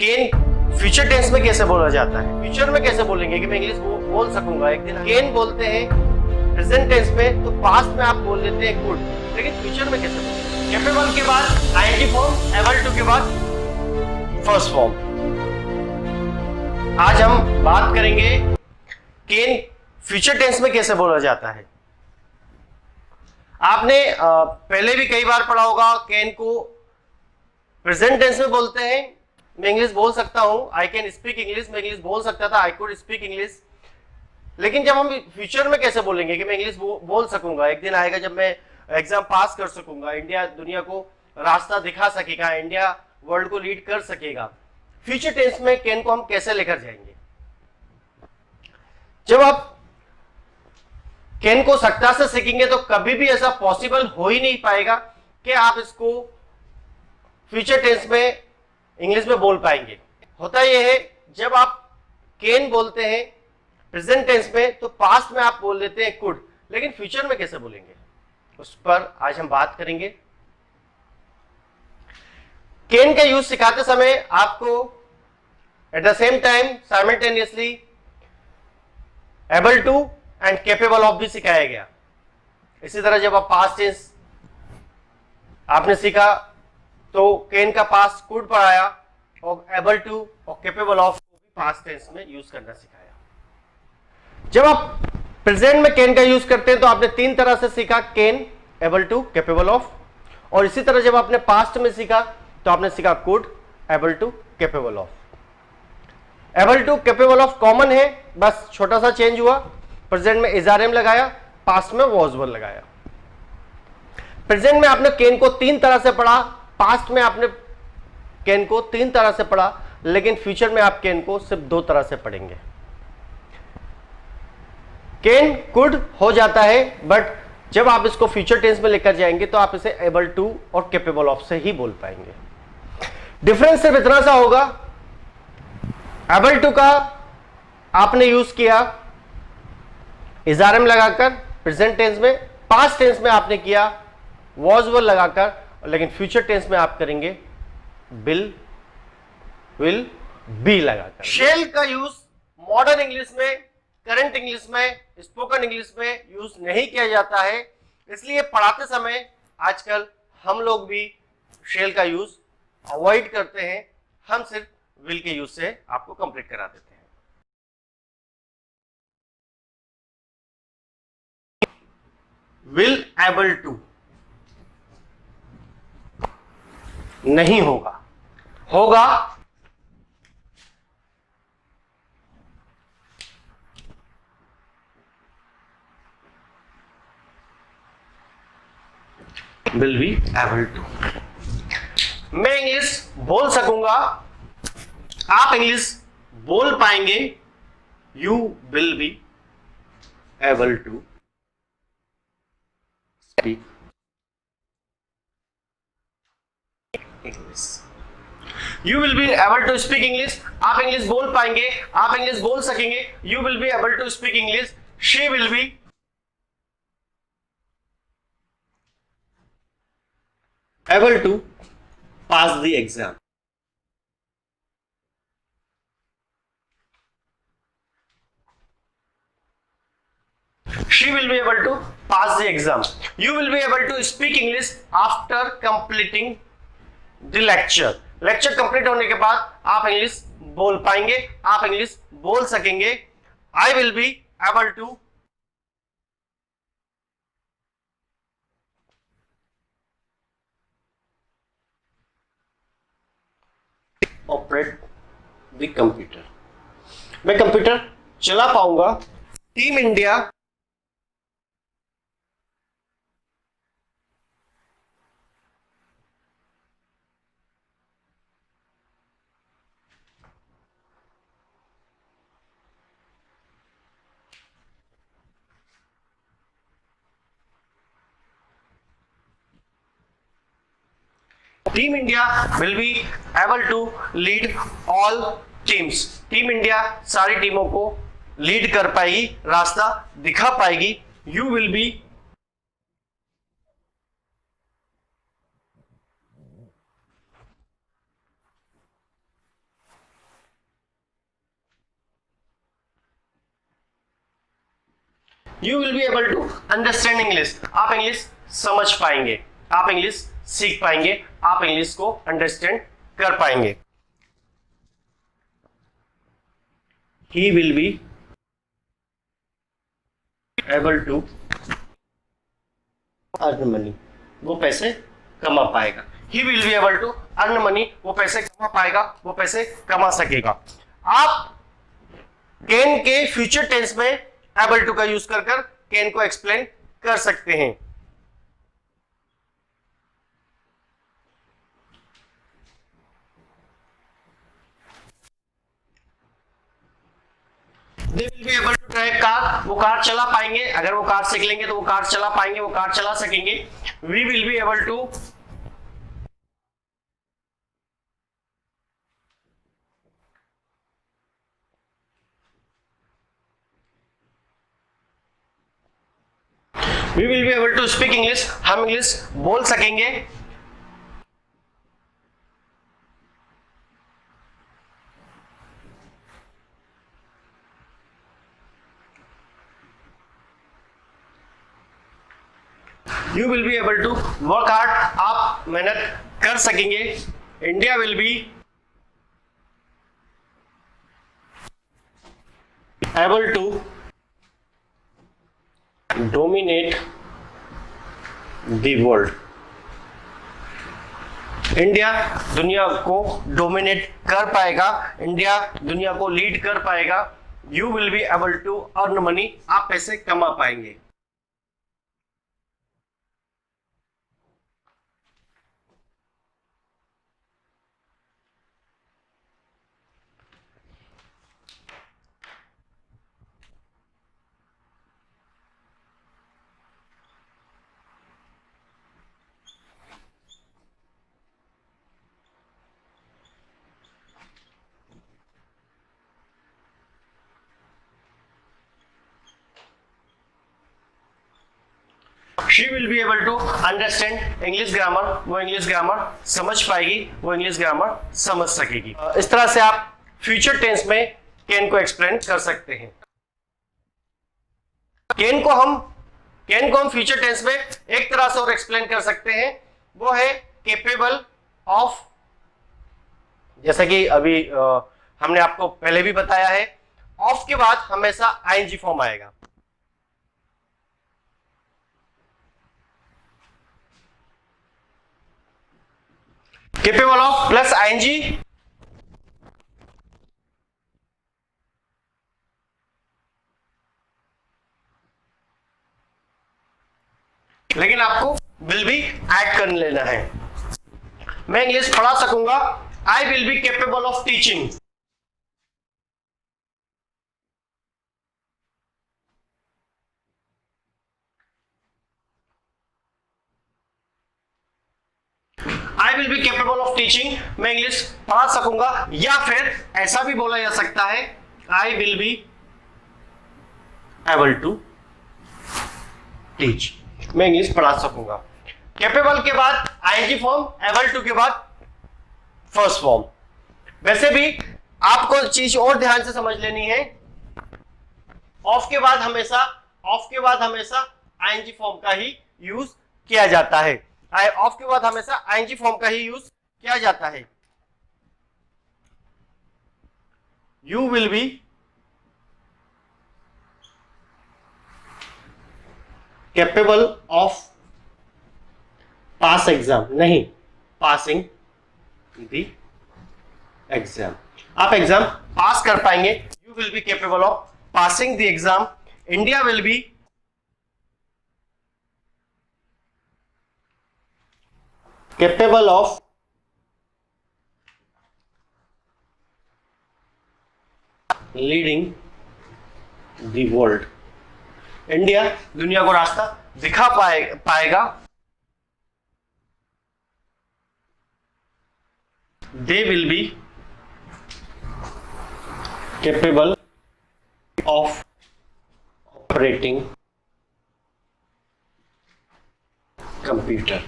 केन future tense में कैसे बोला जाता है, फ्यूचर में कैसे बोलेंगे कि मैं इंग्लिश बोल सकूंगा एक दिन। केन बोलते हैं प्रेजेंट टेंस में, तो पास्ट में आप बोल लेते हैं कुड, लेकिन फ्यूचर में कैसे बोलेंगे। कैपेबल के बाद आईएनजी फॉर्म, एबल टू के बाद फर्स्ट फॉर्म। आज हम बात करेंगे केन फ्यूचर टेंस में कैसे बोला जाता है। आपने पहले भी कई बार पढ़ा होगा केन को प्रेजेंट टेंस में बोलते हैं, मैं इंग्लिश बोल सकता हूं, आई कैन स्पीक इंग्लिश, मैं इंग्लिश बोल सकता था, आई कुड स्पीक इंग्लिश। लेकिन जब हम फ्यूचर में कैसे बोलेंगे कि मैं इंग्लिश बोल सकूंगा, एक दिन आएगा जब मैं एग्जाम पास कर सकूंगा, इंडिया दुनिया को रास्ता दिखा सकेगा, इंडिया वर्ल्ड को लीड कर सकेगा। फ्यूचर टेंस में कैन को हम कैसे लेकर जाएंगे। जब आप कैन को सख्ता से सीखेंगे तो कभी भी ऐसा पॉसिबल हो ही नहीं पाएगा कि आप इसको फ्यूचर टेंस में इंग्लिश में बोल पाएंगे। होता यह है जब आप कैन बोलते हैं प्रेजेंट टेंस में, तो पास्ट में आप बोल लेते हैं कुड, लेकिन फ्यूचर में कैसे बोलेंगे उस पर आज हम बात करेंगे। कैन का यूज सिखाते समय आपको at the same time simultaneously able to and capable of भी सिखाया गया। इसी तरह जब आप पास्ट टेंस आपने सीखा तो कैन का पास्ट कुड पढ़ाया और एबल टू और कैपेबल ऑफ को भी पास्ट टेंस में यूज करना सिखाया। जब आप प्रेजेंट में कैन का यूज करते हैं तो आपने तीन तरह से सीखा, can, able to, capable of. और इसी तरह जब आपने पास्ट में सीखा तो आपने सीखा could, able to, capable of. Able to capable of common है, बस छोटा सा चेंज हुआ, प्रेजेंट में इजआरएम लगाया, पास्ट में वॉज वर लगाया। प्रेजेंट में आपने कैन को तीन तरह से पढ़ा, पास्ट में आपने कैन को तीन तरह से पढ़ा, लेकिन फ्यूचर में आप कैन को सिर्फ दो तरह से पढ़ेंगे। कैन कुड हो जाता है, बट जब आप इसको फ्यूचर टेंस में लेकर जाएंगे तो आप इसे एबल टू और कैपेबल ऑफ से ही बोल पाएंगे। डिफरेंस सिर्फ इतना सा होगा, एबल टू का आपने यूज किया इजआरएम लगाकर प्रेजेंट टेंस में, पास्ट टेंस में आपने किया वॉज वर लगाकर, लेकिन फ्यूचर टेंस में आप करेंगे बिल, विल, बी लगाकर। शेल का यूज मॉडर्न इंग्लिश में, करंट इंग्लिश में, स्पोकन इंग्लिश में यूज नहीं किया जाता है, इसलिए पढ़ाते समय आजकल हम लोग भी शेल का यूज अवॉइड करते हैं, हम सिर्फ विल के यूज से आपको कंप्लीट करा देते हैं। विल एबल टू नहीं होगा, होगा विल बी एबल टू। मैं इंग्लिश बोल सकूंगा, आप इंग्लिश बोल पाएंगे, you will be able to speak English. You will be able to speak English, आप इंग्लिश बोल पाएंगे, आप इंग्लिश बोल सकेंगे, you will be able to speak English. She will be able to pass the exam. She will be able to pass the exam. You will be able to speak English after completing the lecture. Lecture complete होने के बाद आप English बोल पाएंगे, आप English बोल सकेंगे। I will be able to operate the computer, मैं कंप्यूटर चला पाऊंगा। Team India team India will be able to lead all teams. Team India सारी टीमों को लीड कर पाएगी, रास्ता दिखा पाएगी। You will be you will be able to understand English, आप इंग्लिश समझ पाएंगे, आप इंग्लिश सीख पाएंगे, आप इंग्लिश को अंडरस्टैंड कर पाएंगे। He will be able to earn money, वो पैसे कमा पाएगा। He will be able to earn money, वो पैसे कमा पाएगा, वो पैसे कमा सकेगा। आप कैन के फ्यूचर टेंस में एबल टू का यूज कर कैन को एक्सप्लेन कर सकते हैं। They will be able to drive car, वो कार चला पाएंगे, अगर वो कार सीख लेंगे तो वो कार चला पाएंगे, वो कार चला सकेंगे। We will be able to speak English, हम इंग्लिश बोल सकेंगे। You will be able to work hard, आप मेहनत कर सकेंगे। India will be able to dominate the world, India दुनिया को डोमिनेट कर पाएगा, इंडिया दुनिया को लीड कर पाएगा। You will be able to earn money, आप पैसे कमा पाएंगे। She will be able to understand English grammar, वो इंग्लिश ग्रामर समझ पाएगी, वो इंग्लिश ग्रामर समझ सकेगी। इस तरह से आप फ्यूचर टेंस में कैन को एक्सप्लेन कर सकते हैं। कैन को हम फ्यूचर टेंस में एक तरह से और एक्सप्लेन कर सकते हैं, वो है केपेबल ऑफ, जैसा कि अभी हमने आपको पहले भी बताया है, ऑफ के बाद हमेशा आईएनजी फॉर्म आएगा। केपेबल ऑफ प्लस आईएनजी, लेकिन आपको विल भी ऐड कर लेना है। मैं इंग्लिश पढ़ा सकूंगा, आई will be capable of teaching. I will be capable of teaching, मैं इंग्लिश पढ़ा सकूंगा, या फिर ऐसा भी बोला जा सकता है I will be able to teach, मैं इंग्लिश पढ़ा सकूंगा। कैपेबल के बाद आईएनजी फॉर्म, एबल टू के बाद फर्स्ट फॉर्म। वैसे भी आपको चीज और ध्यान से समझ लेनी है, ऑफ के बाद हमेशा आईएनजी फॉर्म का ही यूज किया जाता है। ऑफ के बाद हमेशा आईएनजी फॉर्म का ही यूज किया जाता है। You will be capable of pass exam, नहीं पासिंग द एग्जाम, आप एग्जाम पास कर पाएंगे। You will be capable of passing the exam. India will B capable of leading the world, India दुनिया को रास्ता दिखा पाएगा। They will be capable of operating computer,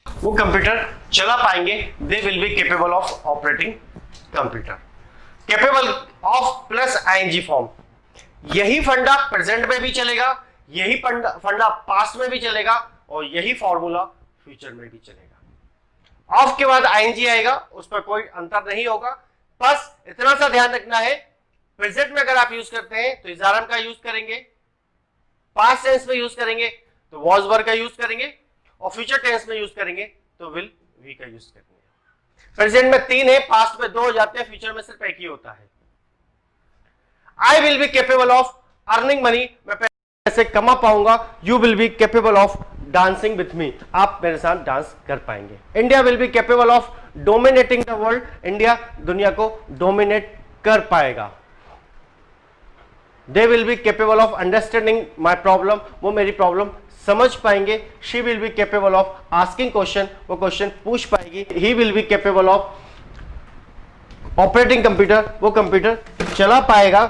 वो कंप्यूटर चला पाएंगे। They will be capable of operating computer. Capable of plus ING form, यही फंडा प्रेजेंट में भी चलेगा, यही फंडा पास्ट में भी चलेगा और यही फॉर्मूला फ्यूचर में भी चलेगा। ऑफ के बाद आईएनजी आएगा, उस पर कोई अंतर नहीं होगा। बस इतना सा ध्यान रखना है, प्रेजेंट में अगर आप यूज करते हैं तो इज आर एम का यूज करेंगे, पास्ट टेंस में यूज करेंगे तो वॉज वर का यूज करेंगे, और फ्यूचर टेंस में यूज करेंगे तो विल वी का यूज करेंगे। प्रेजेंट में 3 है, पास्ट में 2 हो जाते हैं, फ्यूचर में सिर्फ एक ही होता है। I will be capable of earning money, मैं पैसे कमा पाऊंगा। You will be capable of dancing with me, आप मेरे साथ डांस कर पाएंगे। India will be capable of dominating the world, India दुनिया को डोमिनेट कर पाएगा। दे will be capable of understanding my problem, वो मेरी प्रॉब्लम समझ पाएंगे। She will be capable of asking question, वो क्वेश्चन पूछ पाएगी। ही will be capable of operating computer, वो कंप्यूटर चला पाएगा।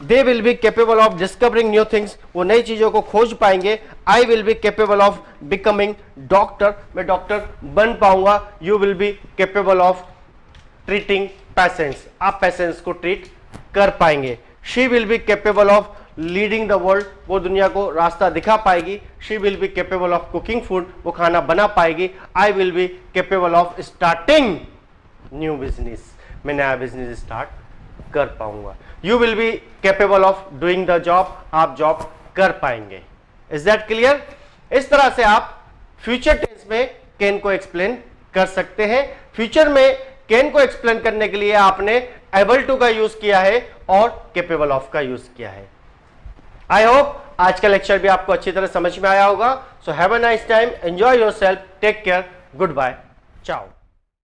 दे will be capable of discovering new things, वो नई चीजों को खोज पाएंगे। आई will be capable of becoming doctor, मैं डॉक्टर बन पाऊंगा। You will be capable of treating patients, आप पेशेंट्स को ट्रीट कर पाएंगे। She will be capable of leading the world, वो दुनिया को रास्ता दिखा पाएगी। She will be capable of cooking food, वो खाना बना पाएगी। आई will be capable of starting new business, मैं नया बिजनेस स्टार्ट कर पाऊंगा। You will be capable of doing the job, आप जॉब कर पाएंगे। Is that clear? इस तरह से आप फ्यूचर टेंस में कैन को एक्सप्लेन कर सकते हैं। फ्यूचर में कैन को एक्सप्लेन करने के लिए आपने एबल टू का यूज किया है और केपेबल ऑफ का यूज किया है। आई होप आज का लेक्चर भी आपको अच्छी तरह समझ में आया होगा। So have a nice time, enjoy yourself, take care, goodbye, चाओ।